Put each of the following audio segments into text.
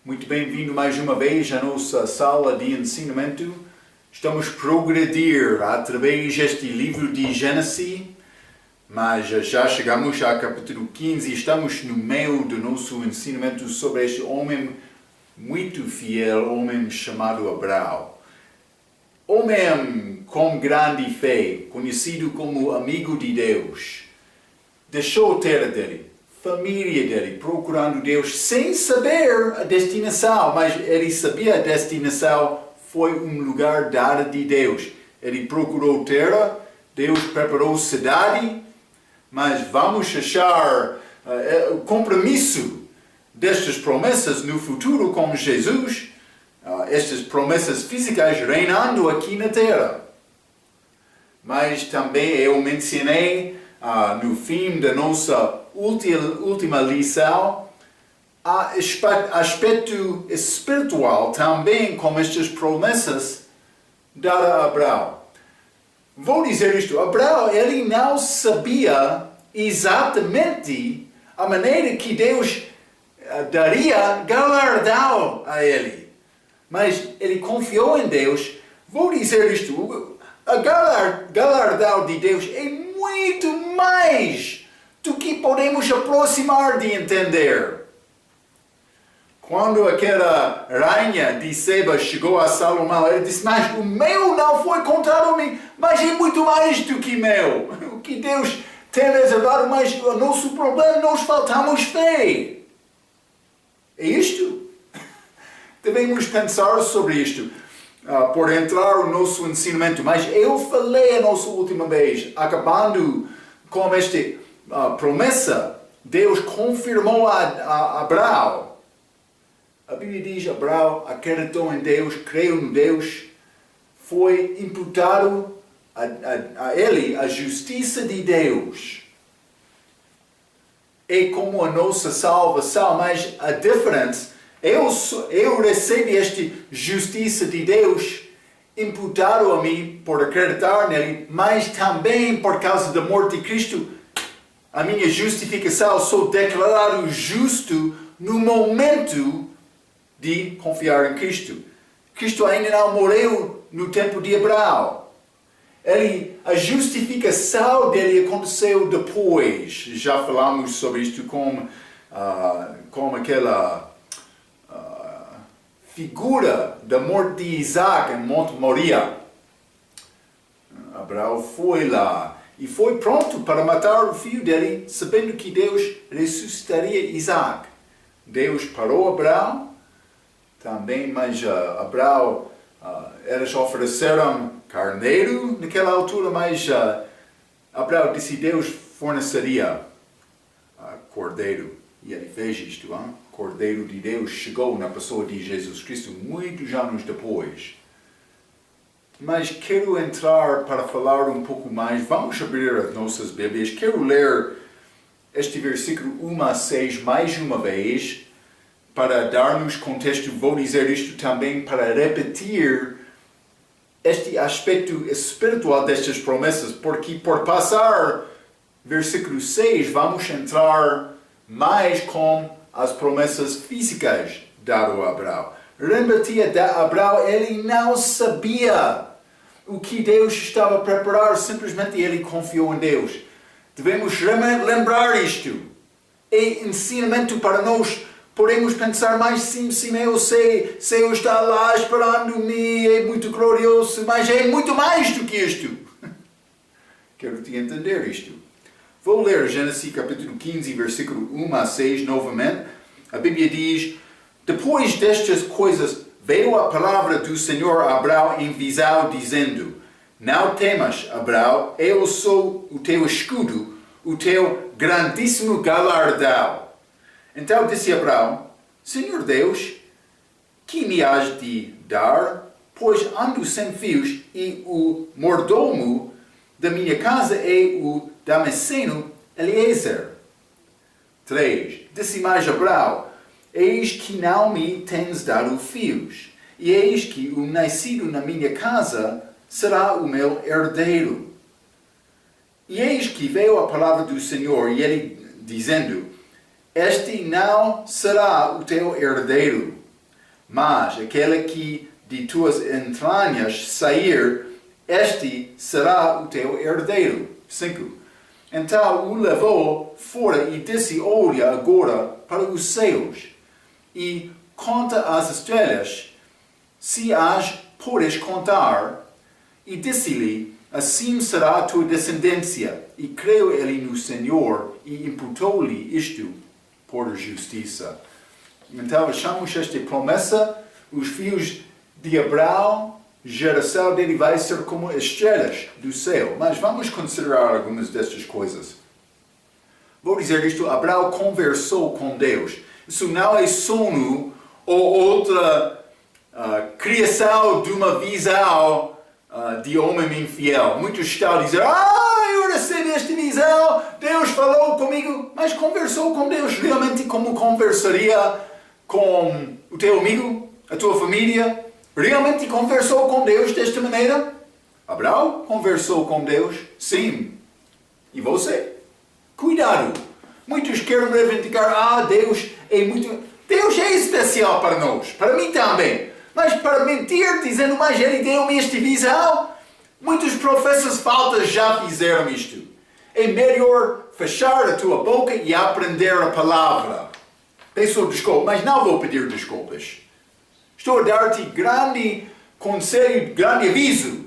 Muito bem-vindo mais uma vez à nossa sala de ensinamento. Estamos a progredir através deste livro de Gênesis, mas já chegamos ao capítulo 15 e estamos no meio do nosso ensinamento sobre este homem muito fiel, homem chamado Abraão. Homem com grande fé, conhecido como amigo de Deus, deixou a terra dele, família dele, procurando Deus sem saber a destinação, mas ele sabia a destinação foi um lugar dado de Deus. Ele procurou terra, Deus preparou cidade, mas vamos achar o compromisso destas promessas no futuro com Jesus, estas promessas físicas reinando aqui na terra. Mas também eu mencionei no fim da nossa última lição, aspecto espiritual também com estas promessas dadas a Abraão. Vou dizer isto, Abraão ele não sabia exatamente a maneira que Deus daria galardão a ele. Mas ele confiou em Deus. Vou dizer isto, a galardão de Deus é muito mais do que podemos aproximar de entender. Quando aquela rainha de Seba chegou a Salomão, ele disse, mas o meu não foi contado a mim, mas é muito mais do que meu. O que Deus tem reservado, mas o nosso problema, nós faltamos fé. É isto? Devemos pensar sobre isto. Por entrar no nosso ensinamento, mas eu falei a nossa última vez, acabando com esta promessa, Deus confirmou a Abraão. A Bíblia diz, Abraão acreditou em Deus, creu no Deus, foi imputado a ele a justiça de Deus. É como a nossa salvação, mas a diferença eu recebo esta justiça de Deus imputado a mim por acreditar nele, mas também por causa da morte de Cristo, a minha justificação, sou declarado justo no momento de confiar em Cristo. Cristo ainda não morreu no tempo de Abraão. A justificação dele aconteceu depois. Já falamos sobre isto com aquela figura da morte de Isaac em Monte Moria. Abraão foi lá e foi pronto para matar o filho dele, sabendo que Deus ressuscitaria Isaac. Deus parou Abraão também, mas Abraão, eles ofereceram carneiro naquela altura, mas Abraão disse que Deus forneceria cordeiro. E ele fez isto, Cordeiro de Deus chegou na pessoa de Jesus Cristo muitos anos depois. Mas quero entrar para falar um pouco mais. Vamos abrir as nossas Bíblias. Quero ler este versículo 1 a 6 mais uma vez, para dar-nos contexto. Vou dizer isto também para repetir este aspecto espiritual destas promessas, porque por passar versículo 6 vamos entrar mais com as promessas físicas dadas a Abraão. Lembra-te, Abraão, ele não sabia o que Deus estava a preparar, simplesmente ele confiou em Deus. Devemos lembrar isto. É ensinamento para nós. Podemos pensar, mas sim, eu sei, eu está lá esperando-me, é muito glorioso, mas é muito mais do que isto. Quero te entender isto. Vou ler Gênesis capítulo 15, versículo 1 a 6 novamente. A Bíblia diz, depois destas coisas veio a palavra do Senhor a Abraão em visão, dizendo, não temas, Abraão, eu sou o teu escudo, o teu grandíssimo galardão. Então disse Abraão, Senhor Deus, que me has de dar? Pois ando sem fios e o mordomo da minha casa é o Damasceno Eliezer. 3. Disse mais Abraão, eis que não me tens dado fios, e eis que o nascido na minha casa será o meu herdeiro. E eis que veio a palavra do Senhor, e ele dizendo, este não será o teu herdeiro, Mas aquele que de tuas entranhas sair, este será o teu herdeiro. 5. Então o levou fora e disse: olha agora para os céus e conta as estrelas, se as podes contar. E disse-lhe: assim será a tua descendência. E creu ele no Senhor e imputou-lhe isto por justiça. Então achamos esta promessa: os filhos de Abraão, geração dele vai ser como estrelas do céu. Mas vamos considerar algumas destas coisas. Vou dizer isto: Abraão conversou com Deus. Isso não é sono ou outra criação de uma visão de homem infiel. Muitos estão a dizer: eu recebi esta visão, Deus falou comigo. Mas conversou com Deus realmente como conversaria com o teu amigo, a tua família? Realmente conversou com Deus desta maneira? Abraão conversou com Deus? Sim. E você? Cuidado! Muitos querem reivindicar: Deus é especial para nós, para mim também. Mas para mentir, dizendo: mas ele deu-me esta visão. Muitos professores falsos já fizeram isto. É melhor fechar a tua boca e aprender a palavra. Peço desculpa, mas não vou pedir desculpas. Estou a dar-te grande conselho, grande aviso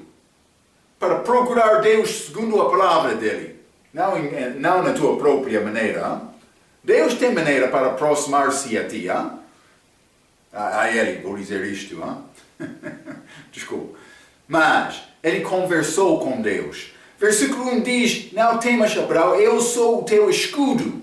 para procurar Deus segundo a palavra dele. Não na tua própria maneira. Deus tem maneira para aproximar-se a ti. A ele, vou dizer isto. Desculpa. Mas ele conversou com Deus. Versículo 1 diz: não temas, Abraão, eu sou o teu escudo,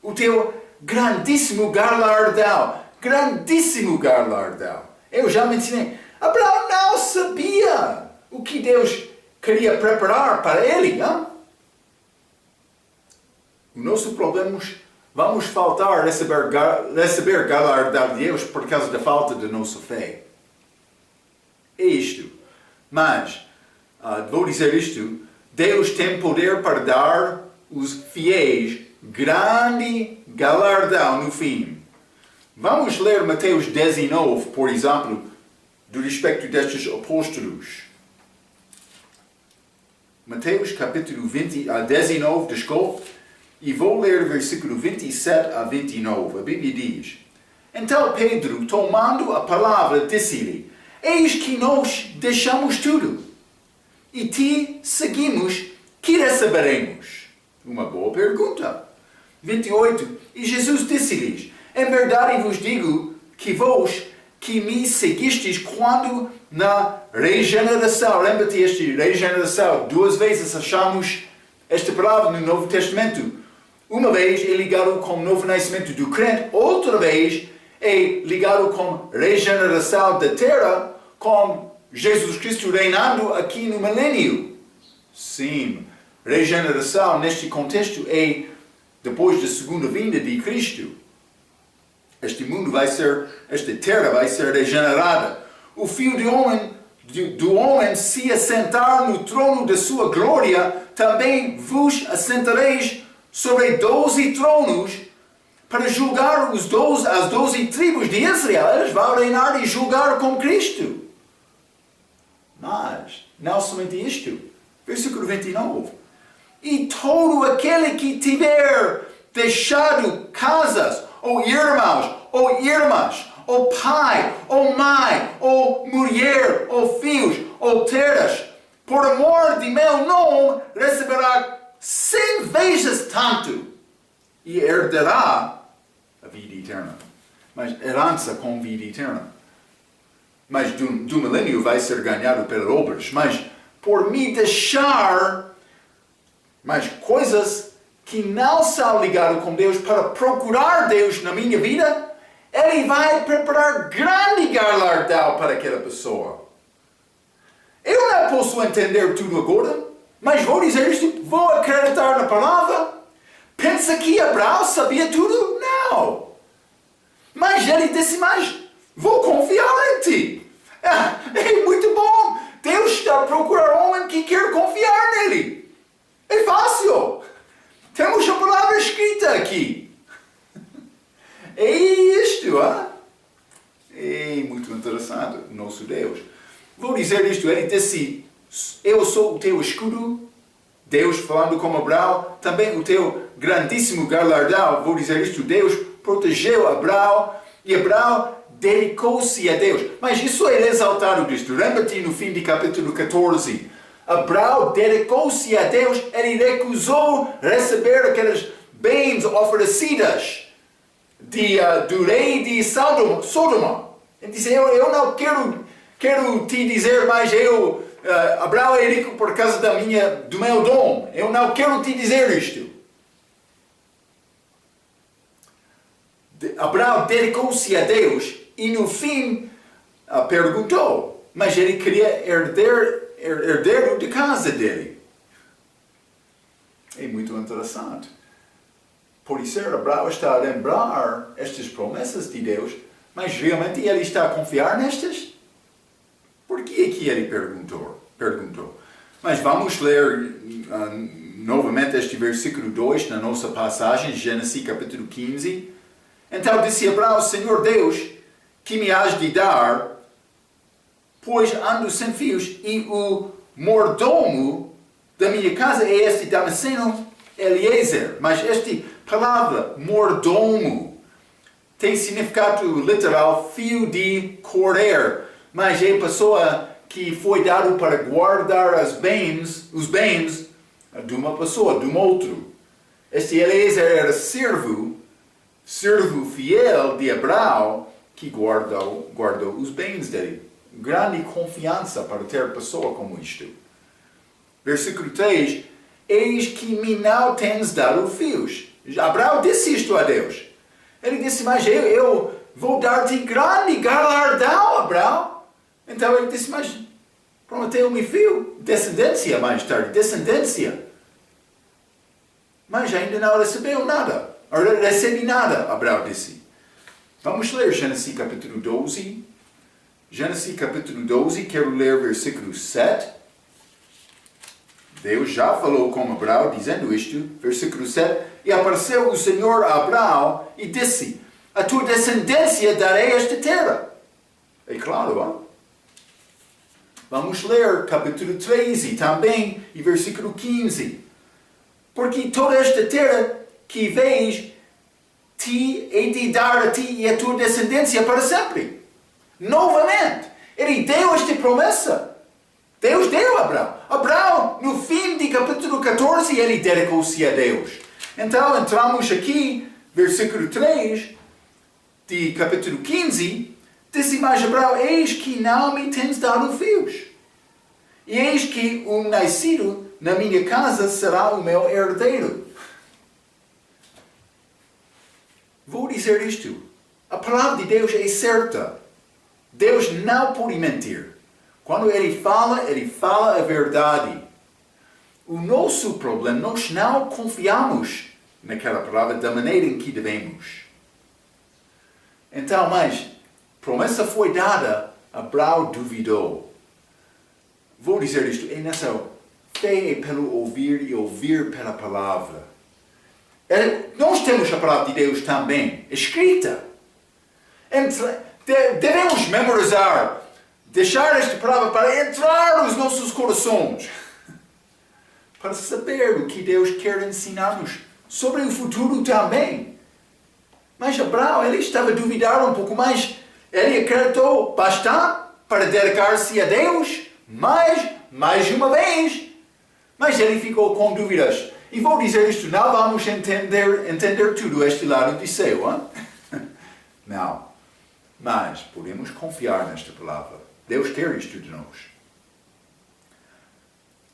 o teu grandíssimo galardão. Grandíssimo galardão. Eu já mencionei. Abraão não sabia o que Deus queria preparar para ele. O nosso problema é vamos faltar receber galardão de Deus por causa da falta da nossa fé. É isto. Mas, vou dizer isto: Deus tem poder para dar os fiéis grande galardão no fim. Vamos ler Mateus 19, por exemplo, do respeito destes apóstolos. Mateus capítulo 19, desculpe, e vou ler versículo 27 a 29. A Bíblia diz: então Pedro, tomando a palavra, disse-lhe: eis que nós deixamos tudo e te seguimos, que receberemos? Uma boa pergunta. 28. E Jesus disse-lhes: em verdade vos digo que vós que me seguistes quando na regeneração, lembra-te esta regeneração, 2 vezes achamos esta palavra no Novo Testamento. Uma vez é ligado com o novo nascimento do crente, outra vez é ligado com regeneração da terra, com Jesus Cristo reinando aqui no milênio. Sim, regeneração neste contexto é depois da segunda vinda de Cristo. Este mundo esta terra vai ser regenerada. O Filho do homem se assentar no trono da sua glória, também vos assentareis sobre 12 tronos para julgar as 12 tribos de Israel. Eles vão reinar e julgar com Cristo. Mas, não somente isto. Versículo 29. E todo aquele que tiver deixado casas, ou irmãos, ou irmãs, ou pai, ou mãe, ou mulher, ou filhos, ou terras, por amor de meu nome, receberá 100 vezes tanto e herdará a vida eterna. Mas herança com vida eterna. Mas do milênio vai ser ganhado pelas obras. Mas por me deixar coisas que não são ligadas com Deus, para procurar Deus na minha vida, Ele vai preparar grande galardão para aquela pessoa. Eu não posso entender tudo agora, mas vou dizer isto, vou acreditar na palavra. Pensa que Abraão sabia tudo? Não. Mas ele disse: mas vou confiar em ti. É muito bom. Deus está a procurar um homem que quer confiar nele. É fácil. Temos a palavra escrita aqui. É isto, É É muito interessante, nosso Deus. Vou dizer isto, ele disse, eu sou o teu escudo, Deus falando com Abraão, também o teu grandíssimo galardão, vou dizer isto, Deus protegeu Abraão, e Abraão dedicou-se a Deus. Mas isso é exaltado disto. Lembra-te no fim de capítulo 14. Abraão dedicou-se a Deus, ele recusou receber aquelas bens oferecidas do rei de Sodoma. Ele disse, eu não quero te dizer mais, Abraão é rico por causa do meu dom. Eu não quero te dizer isto. Abraão dedicou-se a Deus e no fim perguntou, mas ele queria herdeiro de casa dele. É muito interessante. Por isso, Abraão está a lembrar estas promessas de Deus, mas realmente ele está a confiar nestas? Por que é que ele perguntou? Mas vamos ler novamente este versículo 2 na nossa passagem, Gênesis capítulo 15. Então disse Abraão, Senhor Deus, que me has de dar, pois ando sem fios, e o mordomo da minha casa é este Damasceno Eliezer. Mas esta palavra, mordomo, tem significado literal, fio de correr. Mas é a pessoa que foi dado para guardar os bens de uma pessoa, de um outro. Este Eliezer era servo fiel de Abraão, que guardou os bens dele. Grande confiança para ter pessoa como isto. Versículo 3. Eis que me não tens dado fios. Abraão disse isto a Deus. Ele disse, mas eu vou dar-te grande galardão, Abraão. Então ele disse, mas prometeu-me fio, descendência mais tarde, descendência. Mas ainda não recebeu nada. Recebi nada, Abraão disse. Vamos ler Gênesis capítulo 12. Gênesis capítulo 12, quero ler versículo 7. Deus já falou com Abraão, dizendo isto, versículo 7. E apareceu o Senhor a Abraão e disse, a tua descendência darei esta terra. É claro, hein? Vamos ler capítulo 13 também, e versículo 15. Porque toda esta terra que vês, te hei de dar a ti e a tua descendência para sempre. Novamente, ele deu esta promessa. Deus deu a Abraão. Abraão, no fim de capítulo 14, ele dedicou-se a Deus. Então, entramos aqui, versículo 3 de capítulo 15, disse mais Abraão, eis que não me tens dado fios. E eis que um nascido na minha casa será o meu herdeiro. Vou dizer isto. A palavra de Deus é certa. Deus não pode mentir. Quando Ele fala a verdade. O nosso problema, nós não confiamos naquela palavra da maneira em que devemos. Então, mas, promessa foi dada, Abraão duvidou. Vou dizer isto, é nessa fé é pelo ouvir e ouvir pela palavra. Nós temos a palavra de Deus também, escrita. Devemos memorizar, deixar esta palavra para entrar nos nossos corações. Para saber o que Deus quer ensinar-nos sobre o futuro também. Mas Abraão, ele estava a duvidar um pouco mais. Ele acreditou bastante para dedicar-se a Deus, mais uma vez. Mas ele ficou com dúvidas. E vou dizer isto, não vamos entender tudo este lado de céu, hein? Não. Mas podemos confiar nesta palavra. Deus quer isto de nós.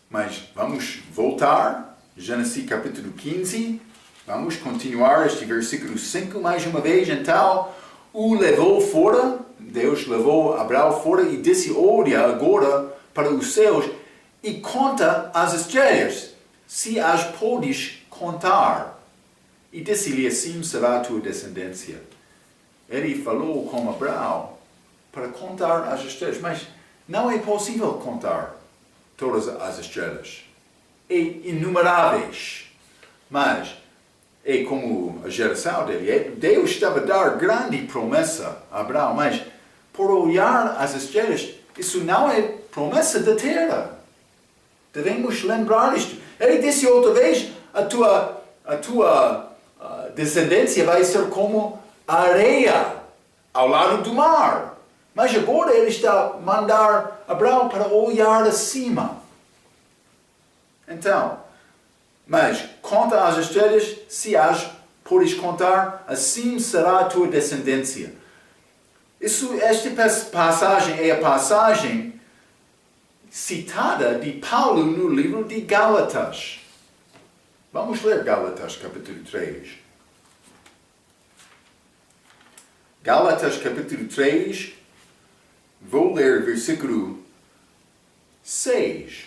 Mas vamos voltar, Gênesis capítulo 15, vamos continuar este versículo 5 mais uma vez. Então, o levou fora, Deus levou Abraão fora e disse, olha agora para os céus e conta as estrelas, se as podes contar. E disse-lhe, assim será a tua descendência. Ele falou com Abraão para contar as estrelas, mas não é possível contar todas as estrelas. É inumeráveis. Mas é como a geração dele. Deus estava a dar grande promessa a Abraão, mas por olhar as estrelas, isso não é promessa da terra. Devemos lembrar isto. Ele disse outra vez, a tua descendência vai ser como areia ao lado do mar. Mas agora ele está a mandar Abraão para olhar acima. Então, mas conta as estrelas, se as podes contar, assim será a tua descendência. Esta passagem é a passagem citada de Paulo no livro de Gálatas. Vamos ler Gálatas capítulo 3. Gálatas capítulo 3, vou ler versículo 6.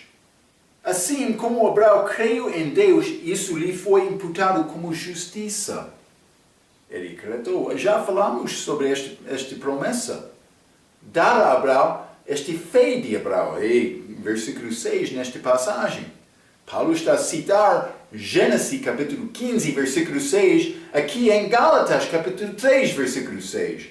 Assim como Abraão creu em Deus, isso lhe foi imputado como justiça. Ele acreditou. Já falamos sobre esta promessa. Dar a Abraão esta fé de Abraão. E versículo 6, nesta passagem. Paulo está a citar Gênesis capítulo 15, versículo 6, aqui em Gálatas capítulo 3, versículo 6.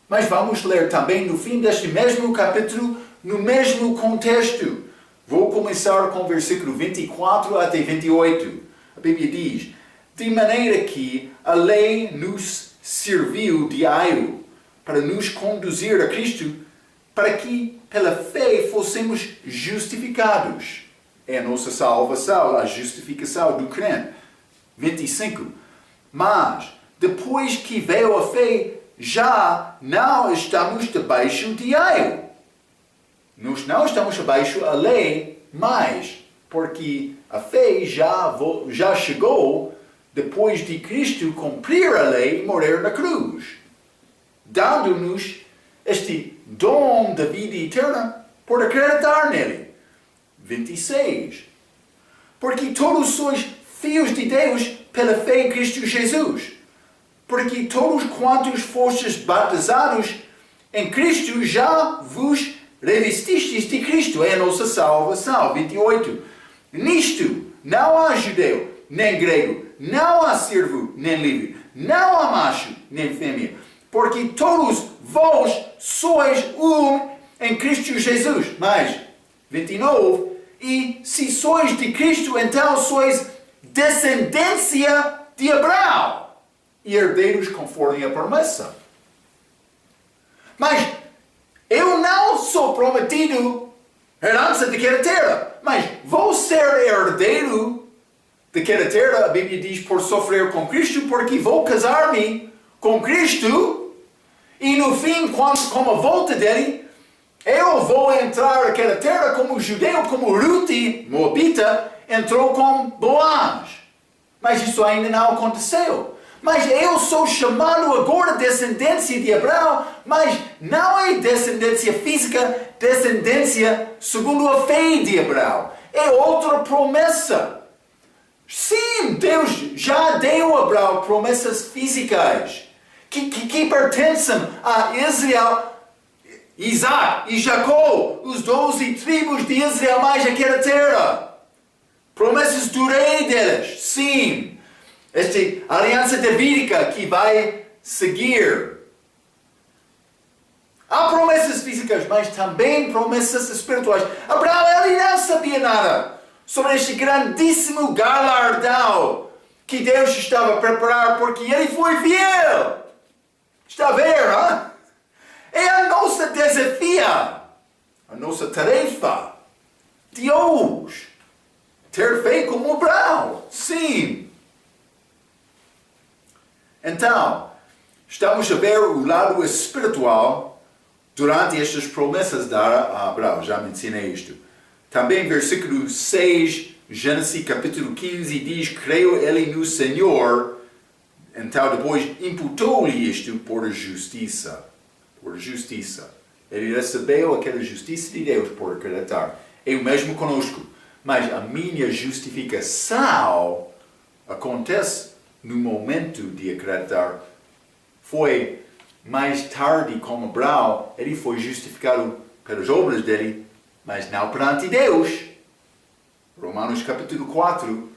Mas vamos ler também no fim deste mesmo capítulo, no mesmo contexto. Vou começar com o versículo 24 até 28. A Bíblia diz: de maneira que a lei nos serviu de aio para nos conduzir a Cristo, para que pela fé fossemos justificados. É a nossa salvação, a justificação do crente. 25. Mas, depois que veio a fé, já não estamos debaixo de aio. Nós não estamos abaixo da lei, mas porque a fé já chegou depois de Cristo cumprir a lei e morrer na cruz, dando-nos este dom da vida eterna por acreditar nele. 26. Porque todos sois filhos de Deus pela fé em Cristo Jesus. Porque todos quantos fostes batizados em Cristo já vos revestistes de Cristo, é a nossa salvação. 28. Nisto não há judeu, nem grego, não há servo, nem livre, não há macho, nem fêmea, porque todos vós sois um em Cristo Jesus. Mas, 29, e se sois de Cristo, então sois descendência de Abraão, e herdeiros conforme a promessa. Mas, eu não sou prometido herança daquela terra, mas vou ser herdeiro daquela terra. A Bíblia diz por sofrer com Cristo, porque vou casar-me com Cristo, e no fim, com a volta dele, eu vou entrar naquela terra como judeu, como Ruth, moabita, entrou com Boaz. Mas isso ainda não aconteceu. Mas eu sou chamado agora descendência de Abraão, mas não é descendência física, descendência segundo a fé de Abraão. É outra promessa. Sim, Deus já deu a Abraão promessas físicas que pertencem a Israel, Isaac e Jacó, os 12 tribos de Israel, mais aquela terra. Promessas do rei deles, sim. Esta aliança davídica que vai seguir. Há promessas físicas, mas também promessas espirituais. Abraão, ele não sabia nada sobre este grandíssimo galardão que Deus estava a preparar, porque ele foi fiel. Está a ver, hein? É a nossa desafio, a nossa tarefa de hoje. Ter fé como Abraão, sim. Então, estamos a ver o lado espiritual durante estas promessas dadas a Abraão. Já mencionei isto. Também versículo 6, Gênesis capítulo 15, diz: creio ele no Senhor. Então depois imputou-lhe isto por justiça. Por justiça. Ele recebeu aquela justiça de Deus por acreditar. É o mesmo conosco. Mas a minha justificação acontece no momento de acreditar. Foi mais tarde, como Abraão, ele foi justificado pelas obras dele, mas não perante Deus. Romanos capítulo 4,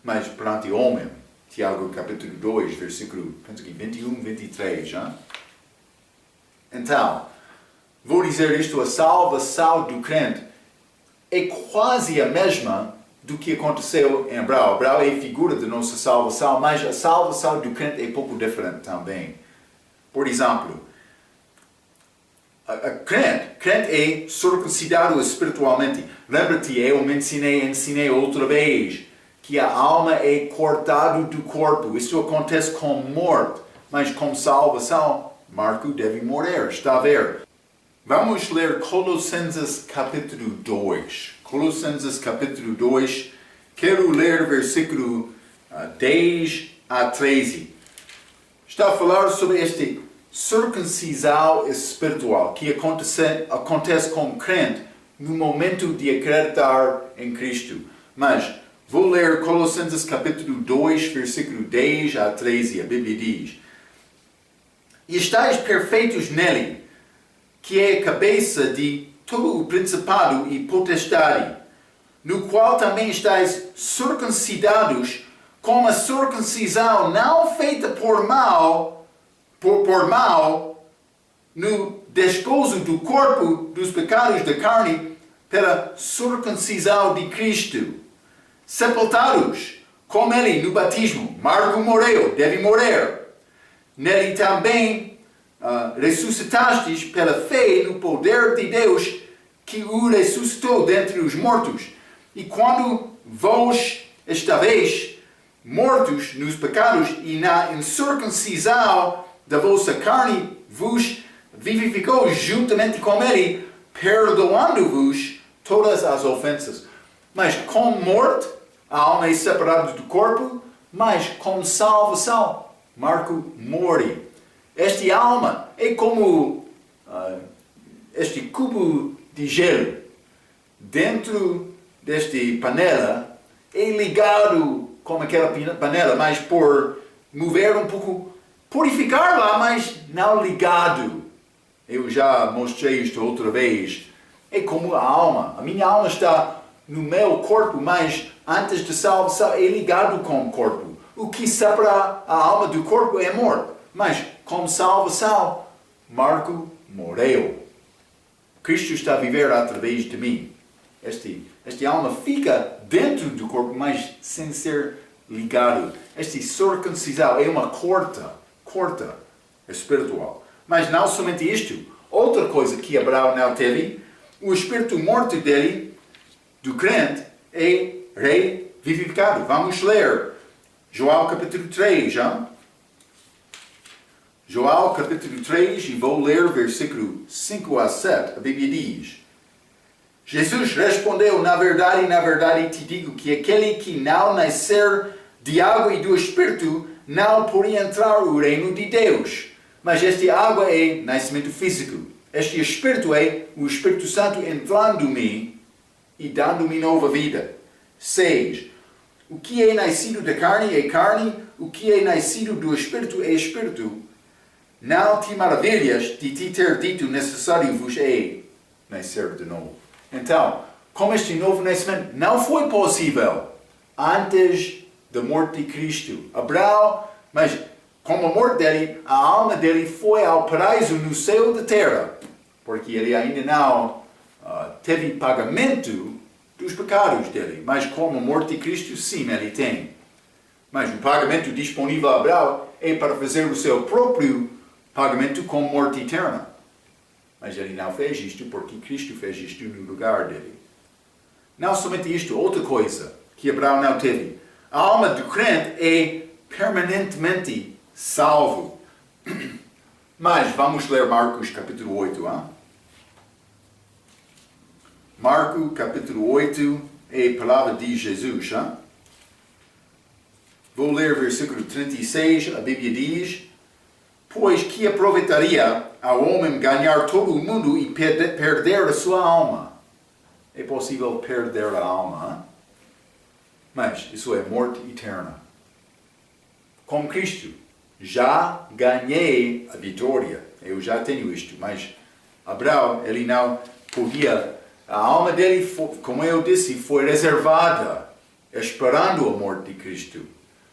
mas perante o homem. Tiago capítulo 2, versículo 21, 23. Hein? Então, vou dizer isto, a salvação do crente é quase a mesma do que aconteceu em Abraão. Abraão é a figura da nossa salvação, mas a salvação do crente é pouco diferente também. Por exemplo, a crente é circuncidado espiritualmente. Lembra-te, eu me ensinei outra vez, que a alma é cortada do corpo. Isso acontece com morte, mas com salvação, Marco deve morrer. Está a ver? Vamos ler Colossenses capítulo 2. Colossenses capítulo 2. Quero ler versículo 10 a 13. Está a falar sobre este circuncisão espiritual que acontece com o crente no momento de acreditar em Cristo. Mas vou ler Colossenses capítulo 2, versículo 10 a 13. A Bíblia diz: E estáis perfeitos nele, que é a cabeça de todo o principado e potestade, no qual também estáis circuncidados com a circuncisão não feita por mal, no despojo do corpo dos pecados da carne, pela circuncisão de Cristo. Sepultados com ele no batismo, Marco morreu, deve morrer. Nele também ressuscitastes pela fé no poder de Deus, que o ressuscitou dentre os mortos. E quando vós estáveis mortos nos pecados e na incircuncisão da vossa carne, vos vivificou juntamente com ele, perdoando-vos todas as ofensas. Mas com morte, a alma é separada do corpo, mas com salvação, Marco morre. Esta alma é como este cubo de gelo. Dentro desta panela é ligado como aquela panela, mas por mover um pouco, purificar lá, mas não ligado. Eu já mostrei isto outra vez. É como a alma. A minha alma está no meu corpo, mas antes de salvação é ligado com o corpo. O que separa a alma do corpo é a morte. Mas com salvação, Marco morreu. Cristo está a viver através de mim. Esta alma fica dentro do corpo, mas sem ser ligado. Esta circuncisão é uma corta espiritual. Mas não somente isto. Outra coisa que Abraão não teve, o espírito morto dele, do crente, é revivificado. Vamos ler João capítulo 3, já? João capítulo 3, e vou ler versículo 5 a 7. A Bíblia diz: Jesus respondeu: na verdade te digo que aquele que não nascer de água e do Espírito não poderia entrar no reino de Deus. Mas esta água é nascimento físico. Este Espírito é o Espírito Santo entrando em mim e dando-me nova vida. 6. O que é nascido da carne é carne, o que é nascido do Espírito é Espírito. Não te maravilhas de te ter dito: necessário vos é nascer de novo. Então, como este novo nascimento não foi possível antes da morte de Cristo. Abraão, mas com a morte dele, a alma dele foi ao paraíso no céu da terra, porque ele ainda não teve pagamento dos pecados dele. Mas com a morte de Cristo, sim, ele tem. Mas o pagamento disponível a Abraão é para fazer o seu próprio pagamento com morte eterna. Mas ele não fez isto porque Cristo fez isto no lugar dele. Não somente isto, outra coisa que Abraão não teve. A alma do crente é permanentemente salvo. Mas vamos ler Marcos capítulo 8. Hein? Marcos capítulo 8 é a palavra de Jesus. Hein? Vou ler versículo 36. A Bíblia diz: pois que aproveitaria ao homem ganhar todo o mundo e perder a sua alma? É possível perder a alma, hein? Mas isso é morte eterna. Com Cristo, já ganhei a vitória. Eu já tenho isto. Mas Abraão, ele não podia. A alma dele, como eu disse, foi reservada, esperando a morte de Cristo.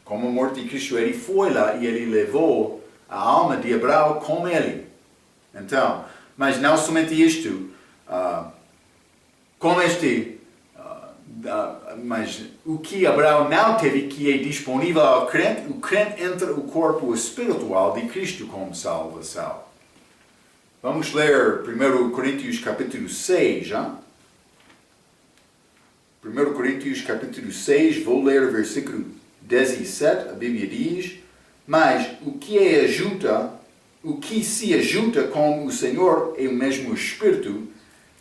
Como a morte de Cristo, ele foi lá e ele levou a alma de Abraão com ele. Então, Mas não somente isto, mas o que Abraão não teve, que é disponível ao crente, o crente entra o corpo espiritual de Cristo como salvação. Vamos ler 1 Coríntios capítulo 6, já? 1 Coríntios capítulo 6, vou ler o versículo 17, a Bíblia diz: mas o que se ajunta com o Senhor é o mesmo Espírito.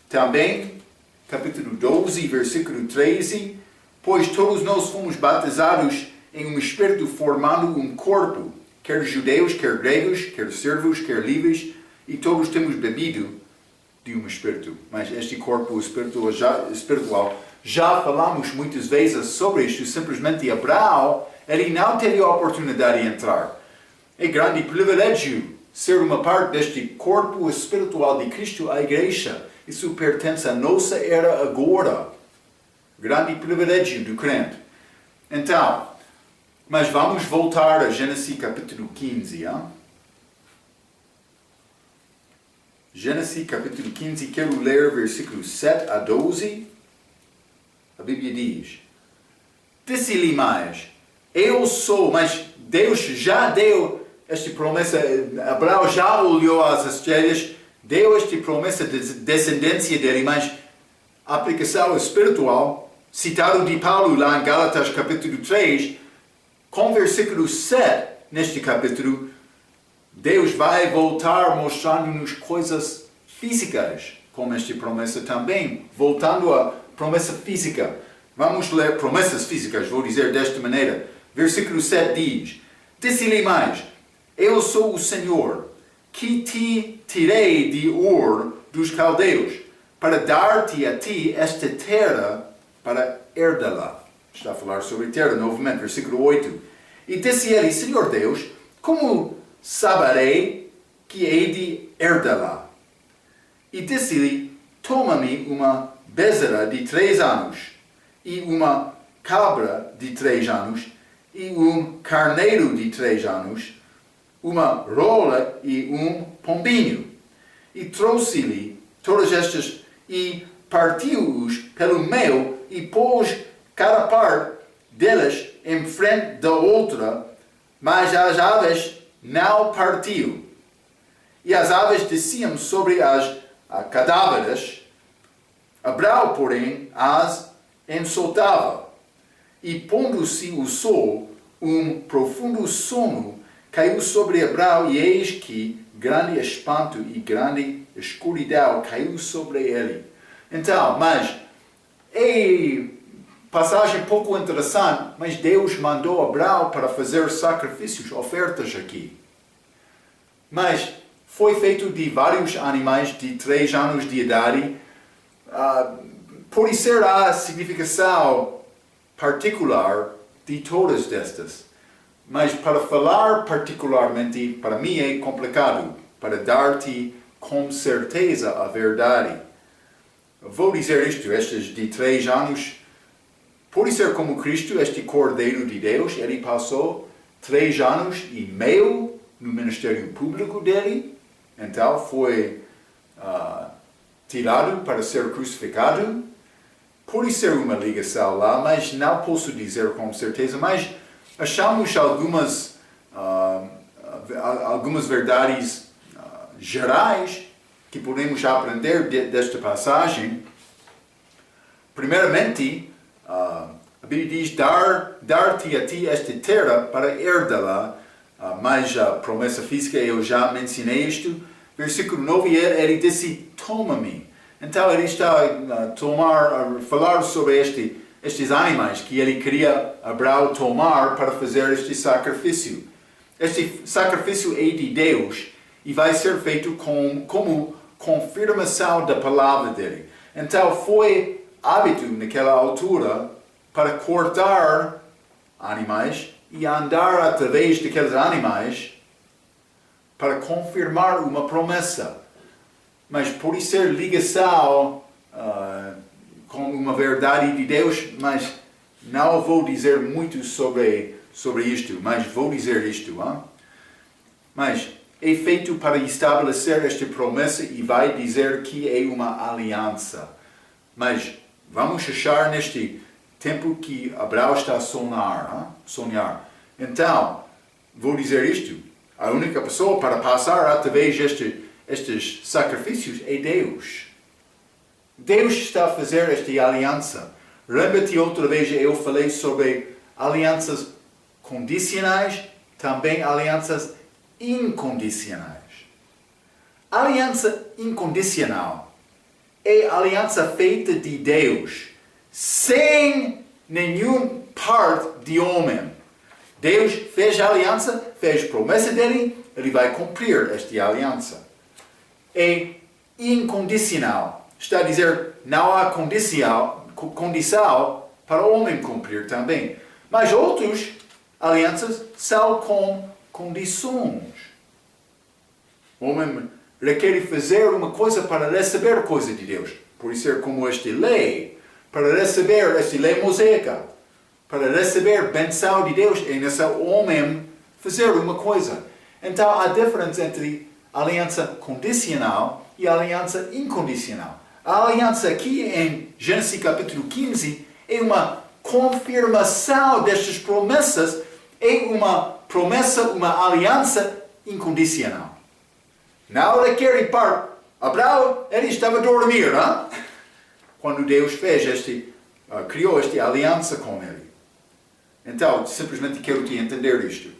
Também, capítulo 12, versículo 13, pois todos nós fomos batizados em um Espírito formando um corpo, quer judeus, quer gregos, quer servos, quer livres, e todos temos bebido de um Espírito. Mas este corpo espiritual, já falamos muitas vezes sobre isto, simplesmente Abraão, ele não teve a oportunidade de entrar. É grande privilégio ser uma parte deste corpo espiritual de Cristo, a igreja. Isso pertence à nossa era agora. Grande privilégio do crente. Então, mas vamos voltar a Gênesis capítulo 15. Hein? Gênesis capítulo 15, quero ler versículos 7 a 12. A Bíblia diz: disse-lhe mais, eu sou, mas Deus já deu esta promessa, Abraão já olhou as estrelas, deu esta promessa de descendência dele, mas a aplicação espiritual, citado de Paulo lá em Gálatas capítulo 3, com versículo 7, neste capítulo, Deus vai voltar mostrando-nos coisas físicas, como esta promessa também, voltando à promessa física. Vamos ler promessas físicas, vou dizer desta maneira. Versículo 7 diz: disse-lhe mais, eu sou o Senhor, que te tirei de Ur dos caldeus, para dar-te a ti esta terra para herdá-la. Está a falar sobre terra novamente, versículo 8. E disse ele, Senhor Deus, como saberei que hei de herdá-la? E disse-lhe, toma-me uma bezerra de 3 anos, e uma cabra de 3 anos, e um carneiro de 3 anos, uma rola e um pombinho. E trouxe-lhe todas estas, e partiu-os pelo meio, e pôs cada parte delas em frente da outra, mas as aves não partiu. E as aves desciam sobre as cadáveres. Abraão, porém, as ensoltava. E pondo-se o sol, um profundo sono caiu sobre Abraão, e eis que grande espanto e grande escuridão caiu sobre ele. Então, mas é passagem pouco interessante, mas Deus mandou Abraão para fazer sacrifícios, ofertas aqui. Mas foi feito de vários animais de 3 anos de idade. Por isso há significação particular de todas destas. Mas para falar particularmente, para mim é complicado, para dar-te com certeza a verdade. Vou dizer isto, estes de 3 anos, por ser como Cristo, este Cordeiro de Deus, ele passou 3 anos e meio no ministério público dele, então foi tirado para ser crucificado. Por ser uma ligação lá, mas não posso dizer com certeza, mas achamos algumas verdades gerais que podemos aprender desta passagem. Primeiramente, a Bíblia diz, dar-te a ti esta terra para herdá-la, mas a promessa física, eu já mencionei isto. Versículo 9, ele disse, toma-me. Então ele está a falar sobre estes animais que ele queria Abraão tomar para fazer este sacrifício. Este sacrifício é de Deus e vai ser feito como confirmação da palavra dele. Então foi hábito naquela altura para cortar animais e andar através daqueles animais para confirmar uma promessa. Mas por ser ligação com uma verdade de Deus, mas não vou dizer muito sobre isto, mas vou dizer isto. Mas é feito para estabelecer esta promessa e vai dizer que é uma aliança. Mas vamos achar neste tempo que Abraão está a sonhar. Então, vou dizer isto. A única pessoa para passar através estes sacrifícios é Deus. Deus está a fazer esta aliança. Lembra-te outra vez eu falei sobre alianças condicionais, também alianças incondicionais. Aliança incondicional é a aliança feita de Deus, sem nenhum parte de homem. Deus fez a aliança, fez promessa dele, ele vai cumprir esta aliança. É incondicional. Está a dizer, não há condição para o homem cumprir também. Mas outras alianças são com condições. O homem requer fazer uma coisa para receber coisa de Deus. Por isso é como esta lei. Para receber esta lei mosaica. Para receber benção de Deus, é necessário o homem fazer uma coisa. Então há diferença entre aliança condicional e aliança incondicional. A aliança aqui em Gênesis capítulo 15 é uma confirmação destas promessas, é uma promessa, uma aliança incondicional. Na hora que ele parte, Abraão, ele estava a dormir, não? Quando Deus criou esta aliança com ele. Então, simplesmente quero te entender isto.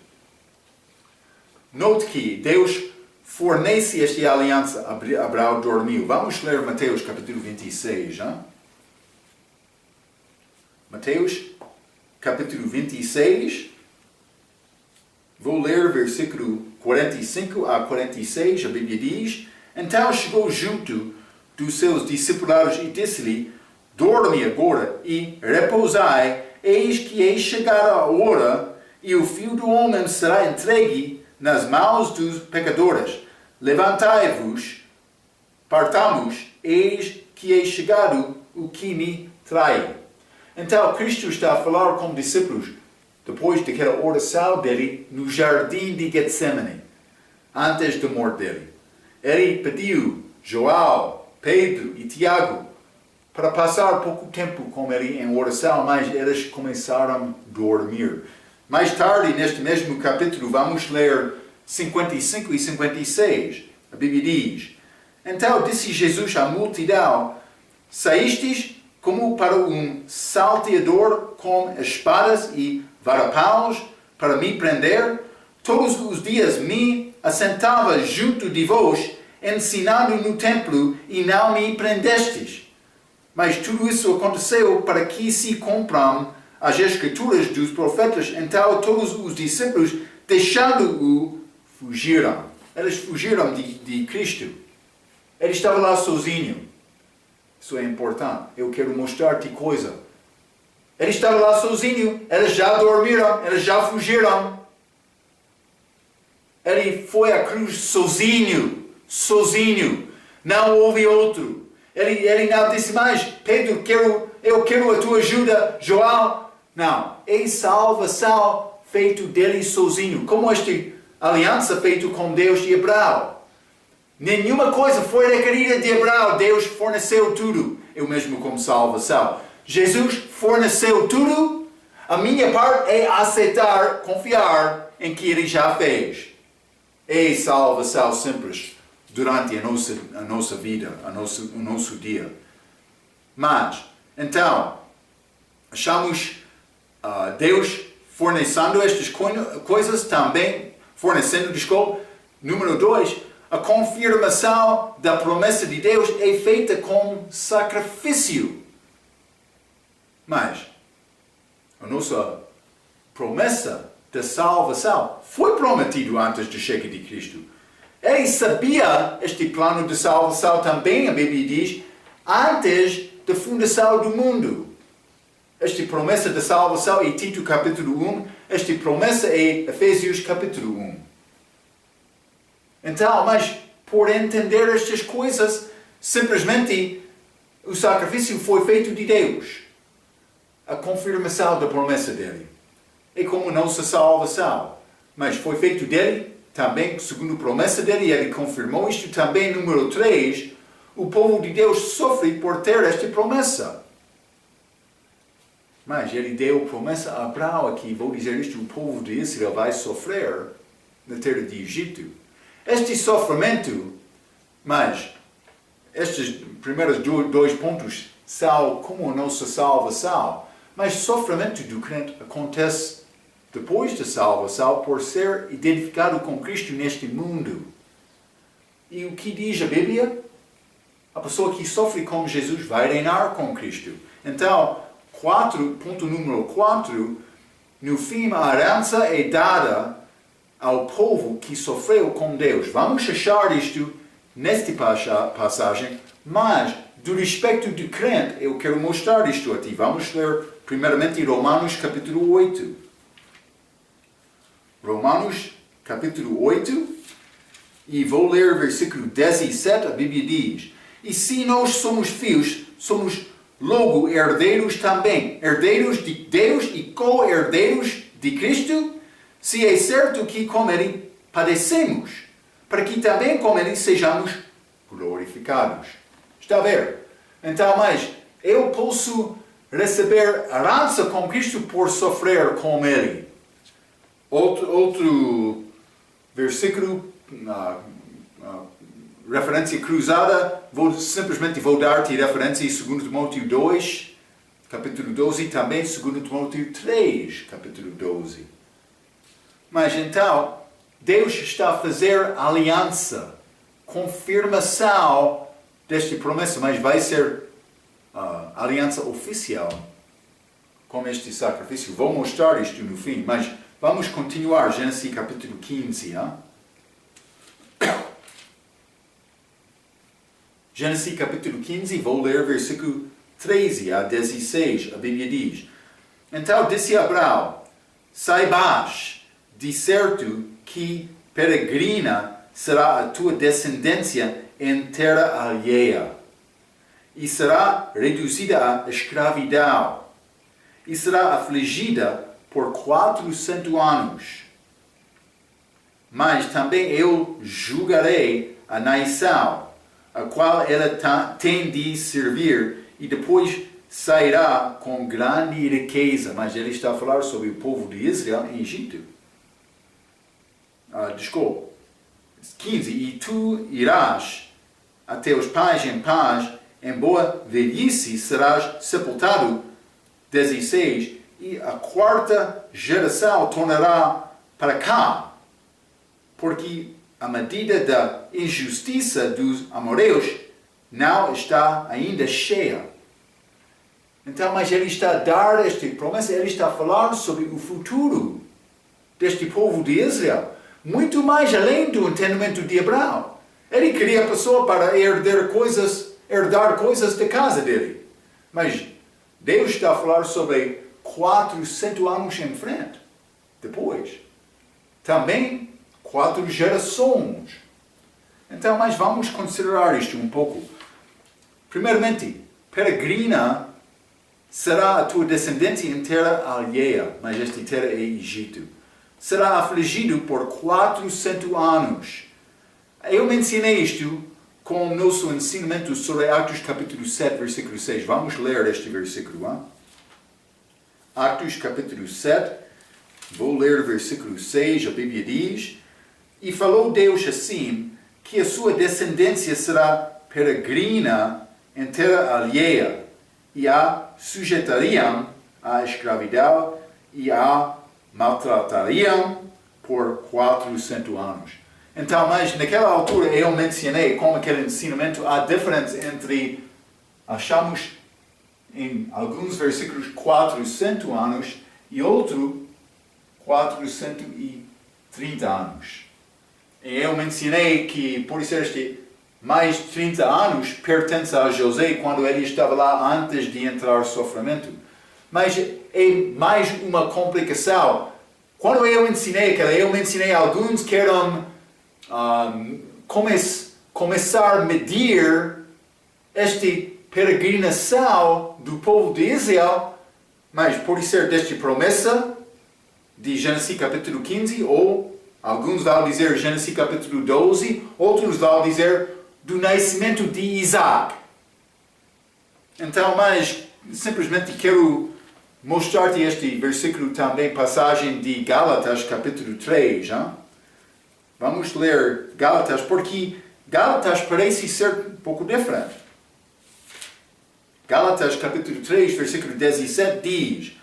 Note que Deus fornece esta aliança, Abraão dormiu. Vamos ler Mateus capítulo 26. Hein? Mateus capítulo 26. Vou ler versículo 45 a 46. A Bíblia diz: Então chegou junto dos seus discípulos e disse-lhe: Dorme agora e repousai, eis que é chegada a hora, e o Filho do Homem será entregue nas mãos dos pecadores. Levantai-vos, partamos, eis que é chegado o que me trai. Então Cristo está a falar com os discípulos, depois daquela oração dele no jardim de Getsemane, antes da morte dele. Ele pediu João, Pedro e Tiago para passar pouco tempo com ele em oração, mas eles começaram a dormir. Mais tarde, neste mesmo capítulo, vamos ler 55 e 56. A Bíblia diz: Então disse Jesus à multidão: Saístes como para um salteador com espadas e varapãos para me prender? Todos os dias me assentava junto de vós, ensinando no templo, e não me prendestes. Mas tudo isso aconteceu para que se cumpram as escrituras dos profetas. Então todos os discípulos, deixando-o, fugiram. Eles fugiram de Cristo. Ele estava lá sozinho. Isso é importante. Eu quero mostrar-te coisa. Ele estava lá sozinho. Eles já dormiram. Eles já fugiram. Ele foi à cruz sozinho. Sozinho. Não houve outro. Ele não disse mais: Pedro, eu quero a tua ajuda. João. Não. É salvação feito dele sozinho. Como esta aliança feita com Deus de Abraão. Nenhuma coisa foi requerida de Abraão. Deus forneceu tudo. Eu mesmo como salvação. Jesus forneceu tudo. A minha parte é aceitar, confiar em que Ele já fez. É salvação simples durante a nossa vida, o nosso dia. Mas, então, achamos Deus fornecendo estas coisas também, Número 2, a confirmação da promessa de Deus é feita com sacrifício. Mas a nossa promessa da salvação foi prometido antes da chegada de Cristo. Ele sabia este plano de salvação também, a Bíblia diz, antes da fundação do mundo. Esta promessa da salvação é Tito capítulo 1, esta promessa é Efésios capítulo 1. Então, mas por entender estas coisas, simplesmente o sacrifício foi feito de Deus. A confirmação da promessa dele. É como nossa salvação. Mas foi feito dele, também, segundo a promessa dele, ele confirmou isto também, número 3, o povo de Deus sofre por ter esta promessa. Mas ele deu promessa a Abraão aqui, vou dizer isto, o povo de Israel vai sofrer na terra de Egito. Este sofrimento, mas estes primeiros dois pontos são como a nossa salvação, mas sofrimento do crente acontece depois da salvação por ser identificado com Cristo neste mundo. E o que diz a Bíblia? A pessoa que sofre com Jesus vai reinar com Cristo. Então, ponto número 4, no fim a herança é dada ao povo que sofreu com Deus. Vamos achar isto nesta passagem, mas do respeito do crente, eu quero mostrar isto a ti. Vamos ler primeiramente Romanos capítulo 8. Romanos capítulo 8, e vou ler versículo 17, a Bíblia diz: e se nós somos filhos, somos logo herdeiros também, herdeiros de Deus e co-herdeiros de Cristo, se é certo que com Ele padecemos, para que também com Ele sejamos glorificados. Está a ver? Então, mas eu posso receber herança com Cristo por sofrer com Ele. Outro versículo, referência cruzada, simplesmente vou dar-te referência em 2 Timóteo 2, capítulo 12, e também 2 Timóteo 3, capítulo 12. Mas então, Deus está a fazer aliança, confirmação desta promessa, mas vai ser aliança oficial com este sacrifício. Vou mostrar isto no fim, mas vamos continuar, Gênesis capítulo 15. Gênesis capítulo 15, vou ler versículo 13 a 16, a Bíblia diz: então disse Abraão: saibas de certo que peregrina será a tua descendência em terra alheia, e será reduzida à escravidão, e será afligida por 400 anos. Mas também eu julgarei a nação, a qual ela tem de servir, e depois sairá com grande riqueza. Mas ele está a falar sobre o povo de Israel em Egito. Desculpa. 15. E tu irás a teus pais em paz, em boa velhice serás sepultado. 16. E a quarta geração tornará para cá, porque a medida da injustiça dos amorreus não está ainda cheia. Então, mas ele está a dar esta promessa, ele está a falar sobre o futuro deste povo de Israel, muito mais além do entendimento de Abraão. Ele queria a pessoa para herdar coisas da casa dele. Mas Deus está a falar sobre 400 anos em frente, depois. Também 4 gerações. Então, mas vamos considerar isto um pouco. Primeiramente, peregrina será a tua descendência em terra alheia, mas esta terra é Egito. Será afligido por 400 anos. Eu mencionei isto com o nosso ensinamento sobre Atos capítulo 7, versículo 6. Vamos ler este versículo. Atos capítulo 7, vou ler o versículo 6, a Bíblia diz: e falou Deus assim, que a sua descendência será peregrina em terra alheia, e a sujeitariam à escravidão, e a maltratariam por 400 anos. Então, mas naquela altura eu mencionei como aquele ensinamento, há diferença entre, achamos em alguns versículos 400 anos e outro 430 anos. E eu mencionei que, por isso, mais de 30 anos pertence a José quando ele estava lá antes de entrar no sofrimento. Mas é mais uma complicação. Quando eu mencionei alguns que eram começar a medir esta peregrinação do povo de Israel, mas por ser desta promessa de Gênesis capítulo 15 ou Alguns vão dizer Gênesis capítulo 12, outros vão dizer do nascimento de Isaac. Então, mas simplesmente quero mostrar-te este versículo também, passagem de Gálatas capítulo 3. Hein? Vamos ler Gálatas, porque Gálatas parece ser um pouco diferente. Gálatas capítulo 3, versículo 17 diz: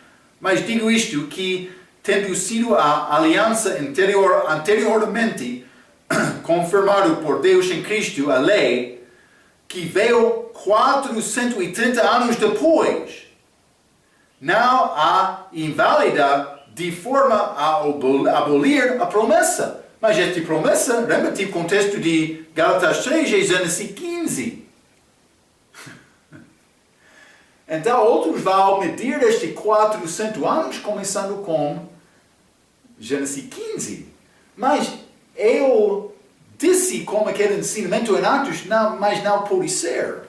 mas digo isto, que tendo sido a aliança anteriormente confirmado por Deus em Cristo, a lei, que veio 430 anos depois, não há inválida de forma a abolir a promessa. Mas esta promessa, lembra-te o contexto de Gálatas 3 e Gênesis 15. Então, outros vão medir estes 400 anos, começando com Gênesis 15. Mas eu disse como aquele ensinamento em Atos, não, mas não pode ser.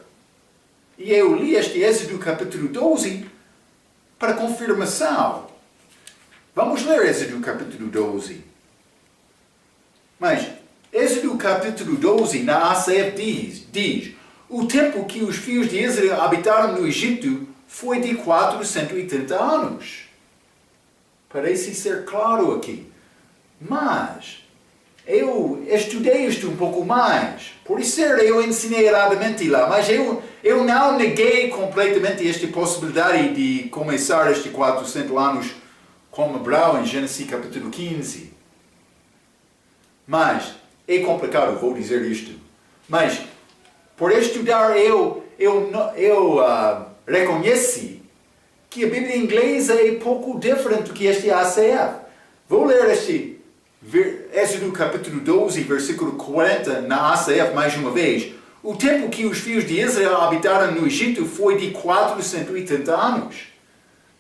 E eu li este Êxodo capítulo 12 para confirmação. Vamos ler Êxodo capítulo 12. Mas Êxodo capítulo 12, na ACF diz: o tempo que os filhos de Israel habitaram no Egito foi de 430 anos. Parece ser claro aqui. Mas eu estudei isto um pouco mais. Por isso eu ensinei erradamente lá. Mas eu não neguei completamente esta possibilidade de começar estes 400 anos como Abraão em Gênesis capítulo 15. Mas é complicado, vou dizer isto. Mas por estudar eu reconheci que a Bíblia inglesa é pouco diferente do que este ACF. Vou ler este Êxodo capítulo 12, versículo 40 na ACF mais uma vez. O tempo que os filhos de Israel habitaram no Egito foi de 430 anos.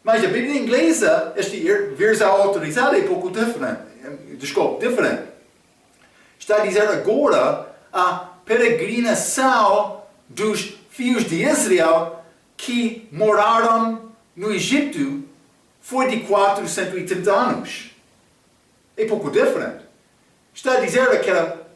Mas a Bíblia inglesa, este versão autorizada é pouco diferente. Diferente. Está a dizer agora a peregrinação dos filhos de Israel que moraram no Egito foi de 430 anos. É pouco diferente. Está a dizer aquela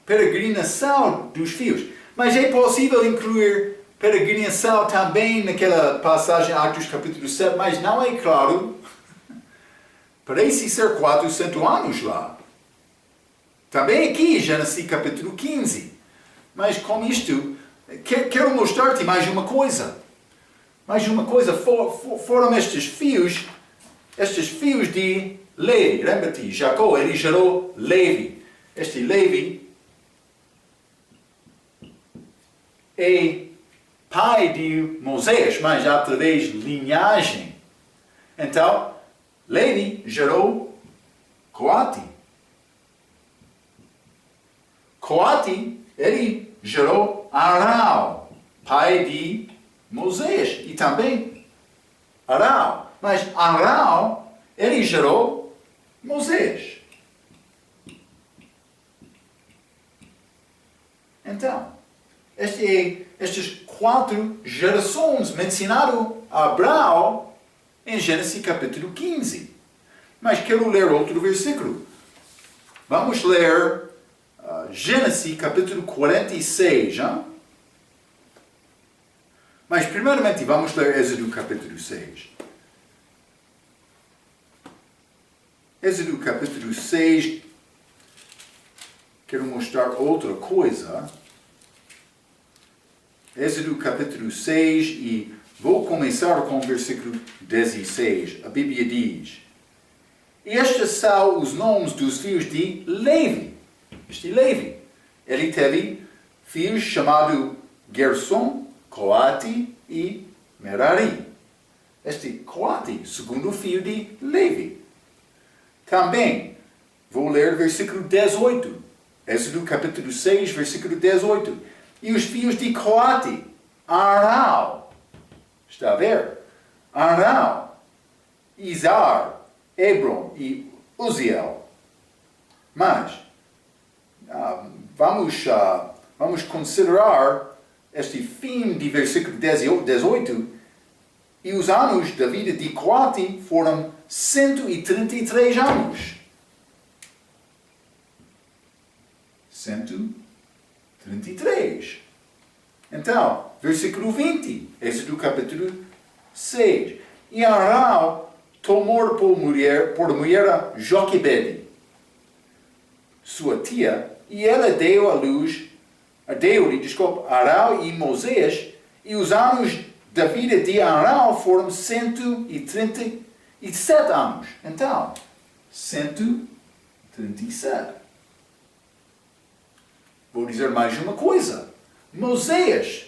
peregrinação dos filhos. Mas é possível incluir peregrinação também naquela passagem Atos capítulo 7, mas não é claro. Parece ser 400 anos lá. Também aqui, Gênesis capítulo 15. Mas com isto, quero mostrar-te mais uma coisa. Mais uma coisa, foram estes filhos de Levi. Lembra-te, Jacó, ele gerou Levi. Este Levi é pai de Moisés, mas através de linhagem. Então, Levi gerou Coate. Coate, ele gerou Arão, pai de Moisés, e também Arão. Mas Arão, ele gerou Moisés. Então, estas 4 gerações mencionaram a Abraão em Gênesis capítulo 15. Mas quero ler outro versículo. Vamos ler Gênesis capítulo 46. Hein? Mas primeiramente vamos ler Êxodo capítulo 6. Êxodo capítulo 6. Quero mostrar outra coisa. Êxodo capítulo 6 e vou começar com o versículo 16. A Bíblia diz: e estes são os nomes dos filhos de Levi. Este Levi, ele teve filhos chamados Gerson, Coate e Merari. Este Coate, segundo filho de Levi. Também, vou ler versículo 18. Êxodo capítulo 6, versículo 18. E os filhos de Coate, Arão. Está a ver? Arão, Izar, Hebron e Uziel. Mas vamos considerar este fim de versículo 18. E os anos da vida de Coate foram 133 anos. 133. Então, versículo 20, Êxodo capítulo 6. E Arão tomou por mulher a Joquebede, sua tia, e ela deu-lhe, Arão e Moisés, e os anos da vida de Arão foram 137 anos. Então, 137. Vou dizer mais uma coisa. Moisés,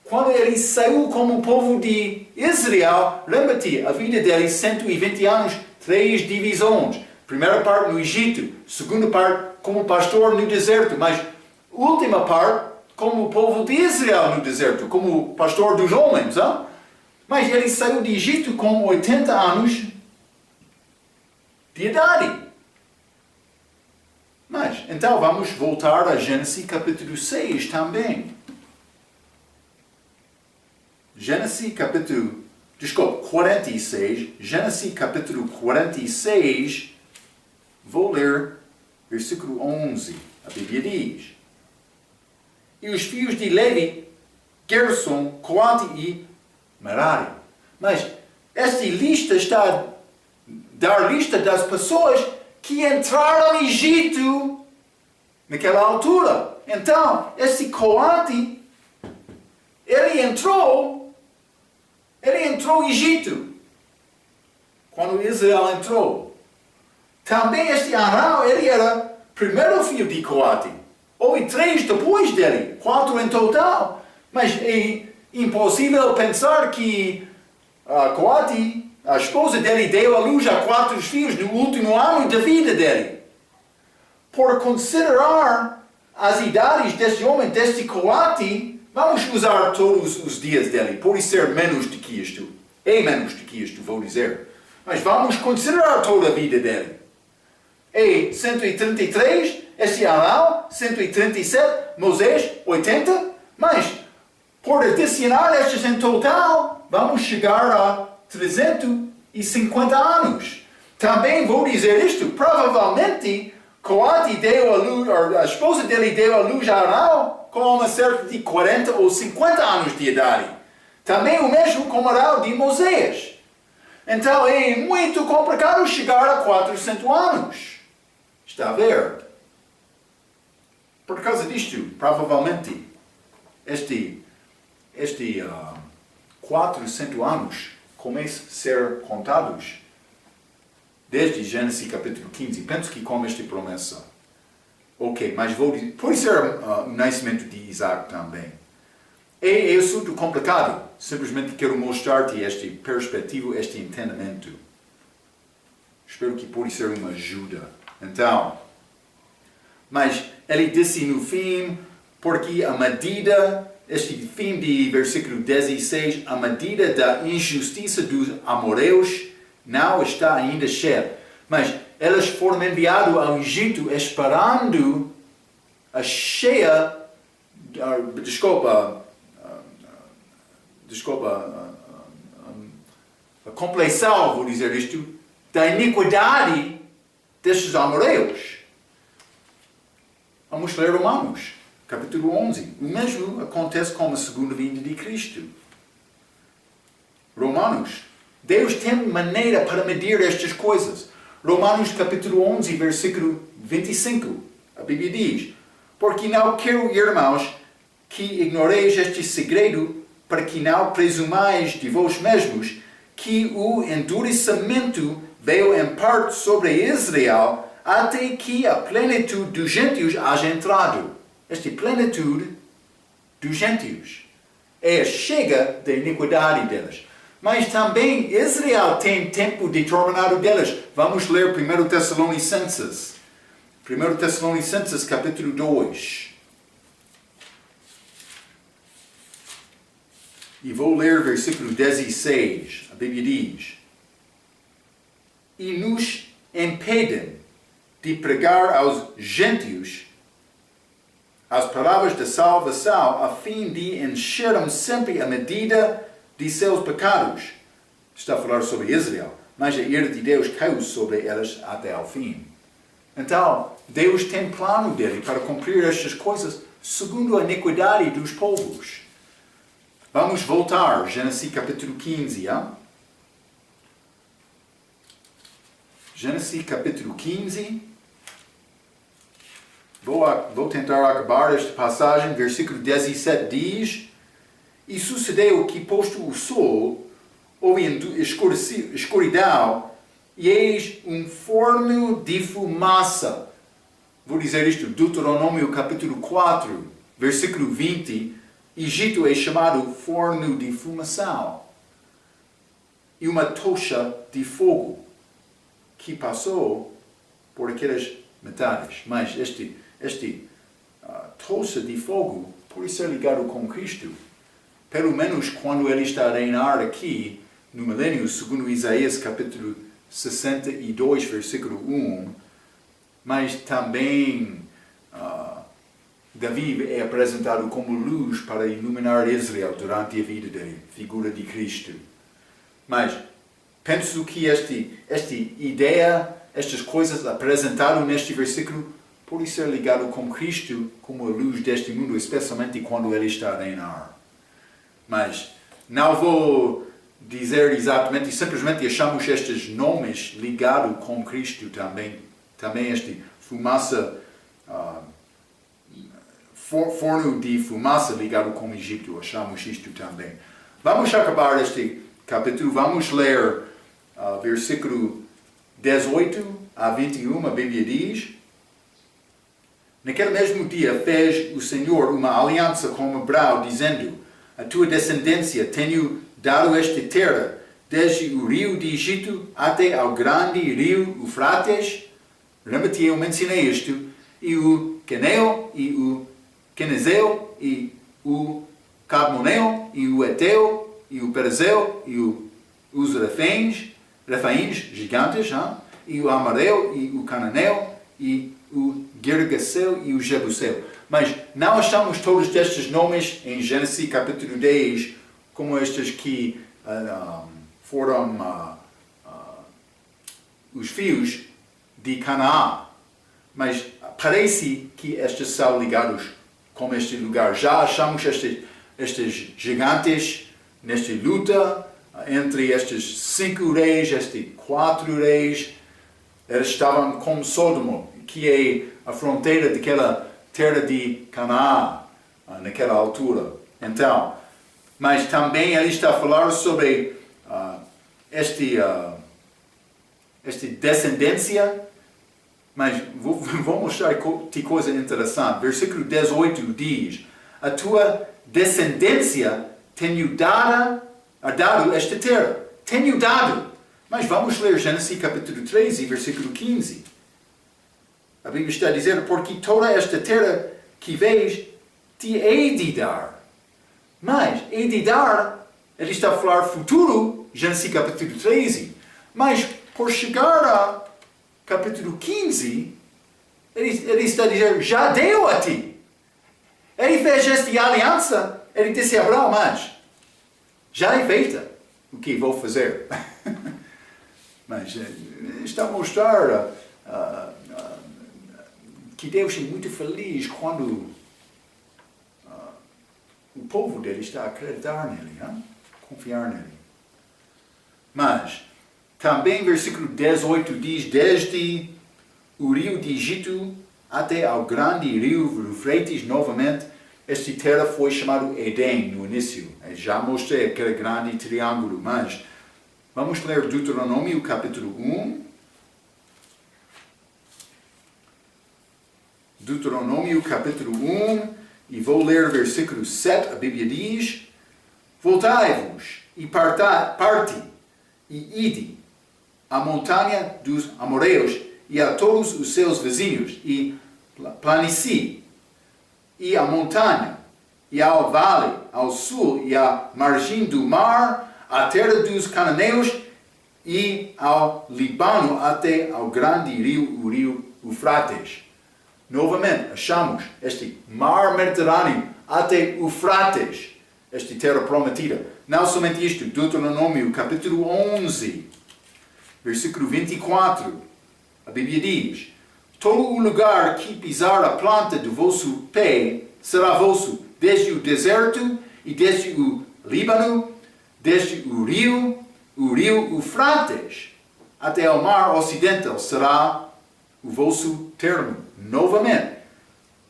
quando ele saiu como povo de Israel, lembra-te, a vida dele 120 anos, 3 divisões. Primeira parte no Egito, segunda parte como pastor no deserto, mas última parte como povo de Israel no deserto, como pastor dos homens. Hein? Mas ele saiu de Egito com 80 anos de idade. Mas, então vamos voltar a Gênesis capítulo 6 também. Gênesis capítulo 46, Gênesis capítulo 46, vou ler versículo 11. A Bíblia diz: E os filhos de Levi, Gerson, Coate e Merari. Mas esta lista está a dar lista das pessoas que entraram no Egito naquela altura. Então, este Coate, ele entrou no Egito quando Israel entrou. Também este Arão, ele era primeiro filho de Coate. Houve 3 depois dele, 4 em total. Mas é impossível pensar que Coate, a esposa dele, deu à luz a 4 filhos no último ano da vida dele. Por considerar as idades deste homem, deste Coate, vamos usar todos os dias dele. Pode ser menos do que isto. É menos do que isto, vou dizer. Mas vamos considerar toda a vida dele. É 133, este Arão, 137, Moisés, 80. Mas, por adicionar estes em total, vamos chegar a 350 anos. Também vou dizer isto, provavelmente, Coate deu a luz, a esposa dele deu a luz a Arão com uma cerca de 40 ou 50 anos de idade. Também o mesmo com Arão de Moisés. Então é muito complicado chegar a 400 anos. Está a ver? Por causa disto, provavelmente, este 400 anos começam a ser contados desde Gênesis capítulo 15. Penso que com esta promessa. Ok, mas vou dizer, pode ser o nascimento de Isaac também. É assunto complicado. Simplesmente quero mostrar-te esta perspectiva, este entendimento. Espero que pode ser uma ajuda. Então, mas ele disse no fim, porque a medida, este fim de versículo 16, a medida da injustiça dos amorreus não está ainda cheia. Mas eles foram enviados ao Egito esperando a cheia, a compleição, vou dizer isto, da iniquidade destes amorreus. Vamos ler Romanos, capítulo 11. O mesmo acontece com a segunda vinda de Cristo. Romanos. Deus tem maneira para medir estas coisas. Romanos capítulo 11, versículo 25. A Bíblia diz: Porque não quero, irmãos, que ignoreis este segredo, para que não presumais de vós mesmos que o endurecimento veio em parte sobre Israel, até que a plenitude dos gentios haja entrado. Esta plenitude dos gentios é a chega da iniquidade deles. Mas também Israel tem tempo determinado deles. Vamos ler 1 Tessalonicenses. 1 Tessalonicenses capítulo 2. E vou ler versículo 16. A Bíblia diz: E nos impedem de pregar aos gentios as palavras da salvação, a fim de encherem sempre a medida de seus pecados. Está a falar sobre Israel, mas a ira de Deus caiu sobre elas até ao fim. Então, Deus tem plano dele para cumprir estas coisas segundo a iniquidade dos povos. Vamos voltar, Gênesis capítulo 15. Hein? Gênesis capítulo 15. Vou tentar acabar esta passagem. Versículo 17 diz: E sucedeu que, posto o sol, houve escuridão, e eis um forno de fumaça. Vou dizer isto, Deuteronômio capítulo 4, versículo 20. Egito é chamado forno de fumação. E uma tocha de fogo que passou por aquelas metades. Mas este tocha de fogo pode ser ligado com Cristo. Pelo menos quando ele está a reinar aqui, no milênio, segundo Isaías capítulo 62, versículo 1. Mas também Davi é apresentado como luz para iluminar Israel durante a vida dele, figura de Cristo. Mas penso que esta ideia, estas coisas apresentadas neste versículo, pode ser ligado com Cristo como a luz deste mundo, especialmente quando ele está a reinar. Mas não vou dizer exatamente, simplesmente achamos estes nomes ligados com Cristo também. Também este fumaça, forno de fumaça ligado com o Egito, achamos isto também. Vamos acabar este capítulo, vamos ler versículo 18 a 21, a Bíblia diz: Naquele mesmo dia fez o Senhor uma aliança com Abraão, dizendo: A tua descendência tenho dado esta terra, desde o rio de Egito até ao grande rio Eufrates. Lembra-te, eu mencionei isto. E o Caneo, e o Quenezeu, e o Cadmoneu, e o Eteu, e o Perizeu, e os Refaíns, gigantes, e o Amareu, e o Cananeu, e o Girgaseu e o Jebuseu. Mas não achamos todos estes nomes em Gênesis capítulo 10 como estes que foram os filhos de Canaã. Mas parece que estes são ligados com este lugar. Já achamos estes gigantes nesta luta entre estes 5 reis, estes 4 reis. Eles estavam com Sodoma, que é a fronteira daquela terra de Canaã, naquela altura. Então, mas também ele está a falar sobre esta descendência. Mas vou mostrar-te coisa interessante. Versículo 18 diz: A tua descendência tenho dado esta terra. Tenho dado. Mas vamos ler Gênesis capítulo 13, versículo 15. A Bíblia está a dizer: Porque toda esta terra que vês te hei de dar. Mas hei de dar, ele está a falar futuro, Gênesis capítulo 13. Mas por chegar a capítulo 15, ele está a dizer: Já deu a ti. Ele fez esta aliança. Ele disse a Abraão: Mas já é feita. O que vou fazer? Mas está a mostrar que Deus é muito feliz quando o povo dele está a acreditar nele, confiar nele. Mas também versículo 18 diz: Desde o rio de Egito até ao grande rio Eufrates, novamente, esta terra foi chamada Éden no início. Eu já mostrei aquele grande triângulo, mas vamos ler Deuteronômio capítulo 1. Deuteronômio capítulo 1, e vou ler versículo 7, a Bíblia diz: Voltai-vos e parti, e ide à montanha dos amoreus e a todos os seus vizinhos, e planície, e à montanha, e ao vale, ao sul, e à margem do mar, à terra dos cananeus, e ao Líbano, até ao grande rio, o rio Eufrates. Novamente, achamos este mar Mediterrâneo até Eufrates, esta terra prometida. Não somente isto, Deuteronômio capítulo 11, versículo 24, a Bíblia diz: todo o lugar que pisar a planta do vosso pé será vosso, desde o deserto e desde o Líbano, desde o rio Eufrates, até ao mar ocidental será o vosso termo. Novamente,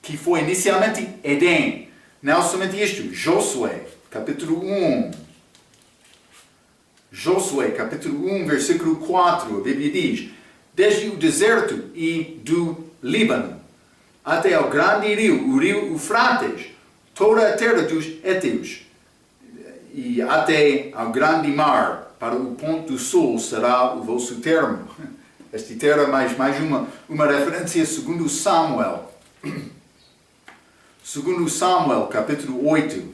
que foi inicialmente Edém. Não somente isto, Josué, capítulo 1. Josué, capítulo 1, versículo 4, a Bíblia diz: desde o deserto e do Líbano, até ao grande rio, o rio Eufrates, toda a terra dos Héteus, e até ao grande mar, para o ponto do sul, será o vosso termo. Esta terra é mais uma referência segundo Samuel. Segundo Samuel, capítulo 8,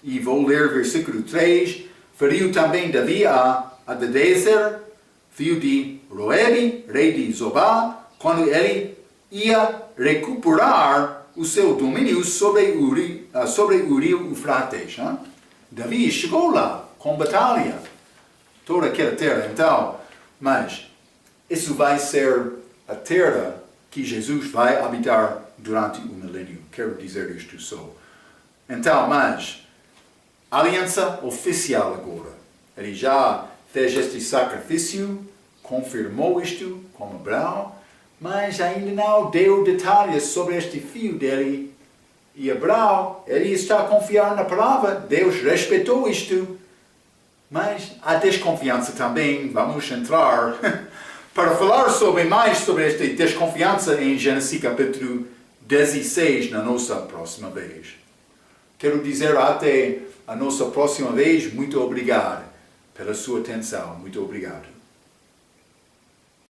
e vou ler versículo 3, feriu também Davi a Hadadezer, filho de Roebe, rei de Zobá, quando ele ia recuperar o seu domínio sobre o rio Eufrates. Davi chegou lá com batalha, toda aquela terra. Então, mas isso vai ser a terra que Jesus vai habitar durante o milênio. Quero dizer isto só. Então, mas, aliança oficial agora. Ele já fez este sacrifício, confirmou isto com Abraão, mas ainda não deu detalhes sobre este filho dele. E Abraão, ele está a confiar na palavra, Deus respeitou isto, mas há desconfiança também. Vamos entrar para falar mais sobre esta desconfiança em Gênesis capítulo 16 na nossa próxima vez. Quero dizer até a nossa próxima vez, muito obrigado pela sua atenção. Muito obrigado.